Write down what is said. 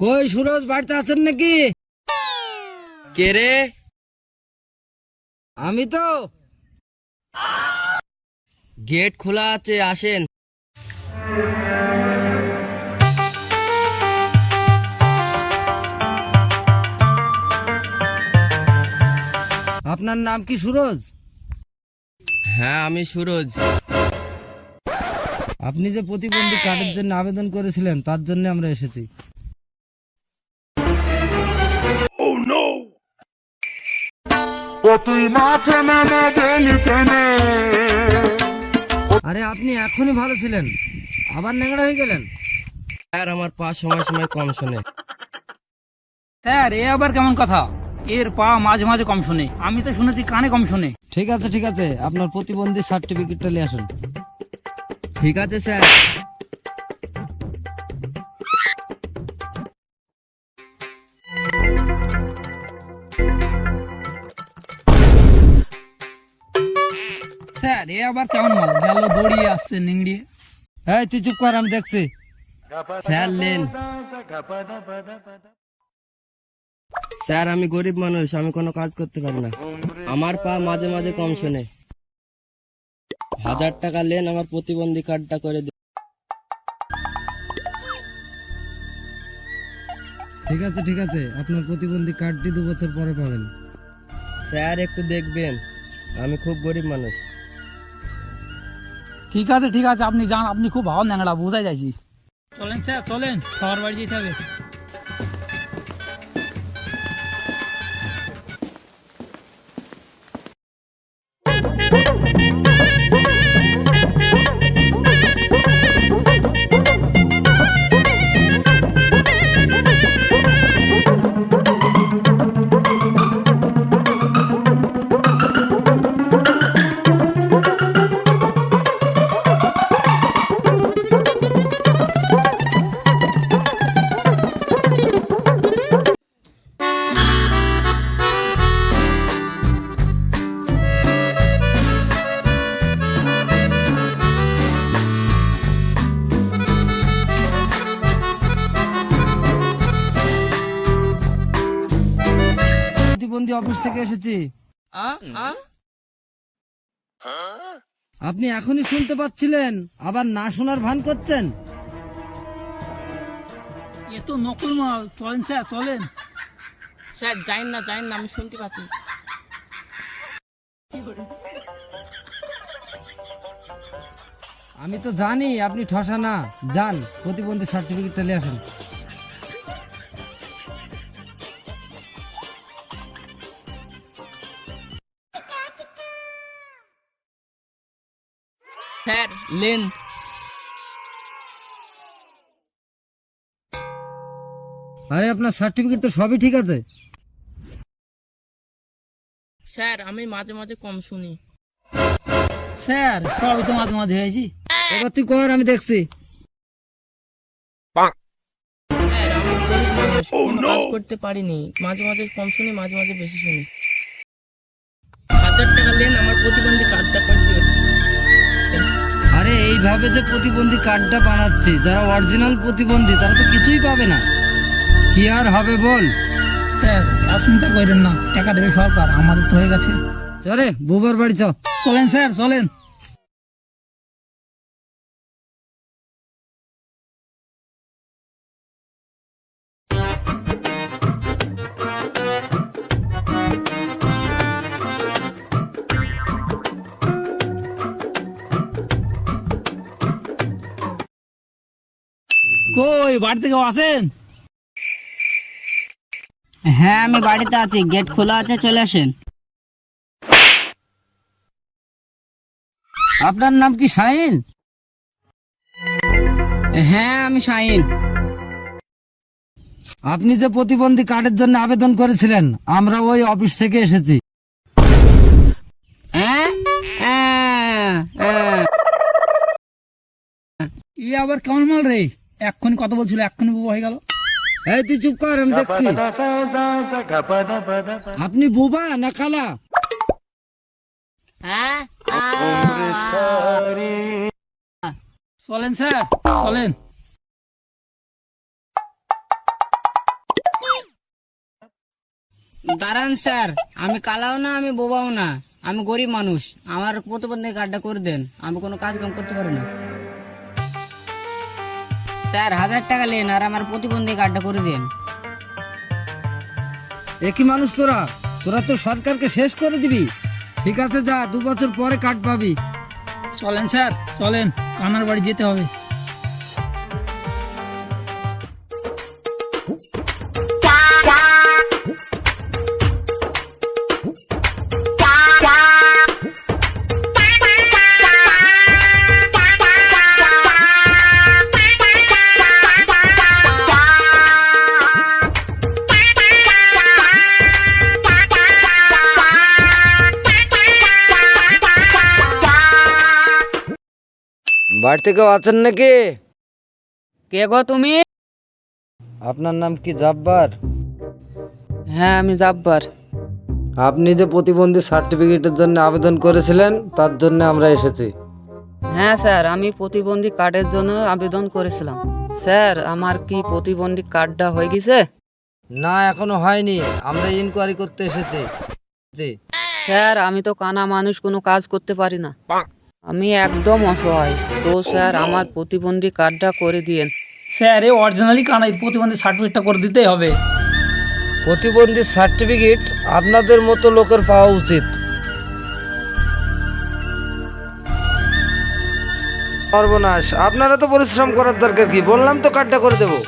কই সুরজ, বাড়িতে আছেন নাকি? কে রে? আমি তো। গেট খোলা আছে, আসেন। আপনার নাম কি সুরজ? হ্যাঁ, আমি সুরজ। আপনি যে প্রতিবন্ধী কার্ডের জন্য আবেদন করেছিলেন, তার জন্য আমরা এসেছি। আরে আপনি এখনই ভালো ছিলেন, আবার ন্যাংরা হয়ে গেলেন। স্যার, আমার পা সময় সময় কম শোনে। স্যার, এ আবার কেমন কথা? এর পা মাঝে মাঝে কম শোনে, আমি তো শুনেছি কানে কম শোনে। ঠিক আছে ঠিক আছে, আপনার প্রতিবন্ধী সার্টিফিকেটটা নিয়ে আসুন। ঠিক আছে স্যার। স্যার, এ আবার কেমন মাল গেল দৌড়িয়ে আসছে নিংড়িয়ে। এই তুই চুপ কর, আমি দেখছি। স্যার নেন। স্যার, আমি গরিব মানুষ, আমি কোনো কাজ করতে পারি না। আমার পা মাঝে মাঝে কম শোনে। 1000 টাকা নেন, আমার প্রতিবন্ধী কার্ডটা করে দিন। ঠিক আছে ঠিক আছে, আপনার প্রতিবন্ধী কার্ডটি 2 বছর পরে পাবেন। স্যার, একটু দেখবেন, আমি খুব গরিব মানুষ। ঠিক আছে ঠিক আছে, আপনি যান, আপনি খুব ভালো ন্যাংরা, বোঝাই যাইছি। চলেন স্যার চলেন, সবার বাড়ি যেতে হবে। প্রতিবন্ধী অফিস থেকে এসেছি। আপনি এখনই শুনতে পাচ্ছিলেন, আবার না শোনার ভান করছেন। এ তো নকল মাল, চলেন স্যার চলেন। স্যার যাইন না আমি শুনতে পাচ্ছি। আমি তো জানি আপনি ঠসা না। যান, প্রতিবন্ধী সার্টিফিকেটটা নিয়ে আসুন। Sir lane. আরে আপনার সার্টিফিকেট তো সবই ঠিক আছে। স্যার আমি মাঝে মাঝে কম শুনি। স্যার সবই তো মাঝে মাঝে হয়েছি। এবার তুই কর, আমি দেখছি। স্যার আমি গরিব মানুষ, কোনো কাজ করতে পারিনি, মাঝে মাঝে কম শুনি, মাঝে মাঝে বেশি শুনি। 1000 টাকা লেন, আমার প্রতিবন্ধী কার্ডটা করে দিন। আরে এইভাবে যে প্রতিবন্ধী কার্ডটা বানাচ্ছি, যারা অরিজিনাল প্রতিবন্ধী তারা তো কিছুই পাবে না। কি আর হবে বল। স্যার আর চিন্তা করেন না, টাকা দেবে সরকার, আমাদের তো হয়ে গেছে। চলে বুবার বাড়ি চ। চলেন স্যার চলেন। কই বাড়ি থেকে আসেন? হ্যাঁ আমি বাড়িতে আছি, গেট খোলা আছে, চলে আসেন। আপনার নাম কি শাহিন? হ্যাঁ আমি শাহিন। আপনি যে প্রতিবন্ধী কার্ডের জন্য আবেদন করেছিলেন, আমরা ওই অফিস থেকে এসেছি। হ্যাঁ এ আবার কেমন মাল রে, এক্ষুনি কথা বলছিল এক্ষুনি বুবা হয়ে গেল। এই তুই চুপ কর, আমি দেখছি। আপনি বোবা না কালা? হ্যাঁ চলেন স্যার চলেন। দাঁড়ান স্যার, আমি কালাও না আমি বোবাও না, আমি গরিব মানুষ, আমার প্রতিবন্ধী কার্ডটা করে দেন, আমি কোনো কাজ কাম করতে পারি না। স্যার 1000 টাকা নেন আর আমার প্রতিবন্ধী কার্ডটা করে দেন। একই মানুষ তোরা তোরা তো সরকারকে শেষ করে দিবি। ঠিক আছে, যা, 2 বছর পরে কার্ড পাবি। চলেন স্যার চলেন, কানার বাড়ি যেতে হবে। বাড়ি থেকে আছেন নাকি? কে গো তুমি? আপনার নাম কি জাব্বার? হ্যাঁ আমি জাব্বার। আপনি যে প্রতিবন্ধী সার্টিফিকেটের জন্য আবেদন করেছিলেন, তার জন্য আমরা এসেছি। হ্যাঁ স্যার, আমি প্রতিবন্ধী কার্ডের জন্য আবেদন করেছিলাম। স্যার আমার কি প্রতিবন্ধী কার্ডটা হয়ে গেছে? না, এখনো হয়নি, আমরা ইনকোয়ারি করতে এসেছি। জি। স্যার আমি তো কানা মানুষ, কোনো কাজ করতে পারি না, আমি একদম অসহায়, তো স্যার আমার প্রতিবন্ধী কার্ডটা করে দিয়েন। স্যার এ অরিজিনালি কানাই, প্রতিবন্ধী সার্টিফিকেটটা করে দিতেই হবে। প্রতিবন্ধী সার্টিফিকেট আপনাদের মতো লোকের পাওয়া উচিত। সর্বনাশ, আপনারা তো পরিশ্রম করার দরকার কি? বললাম তো কার্ডটা করে দেবো।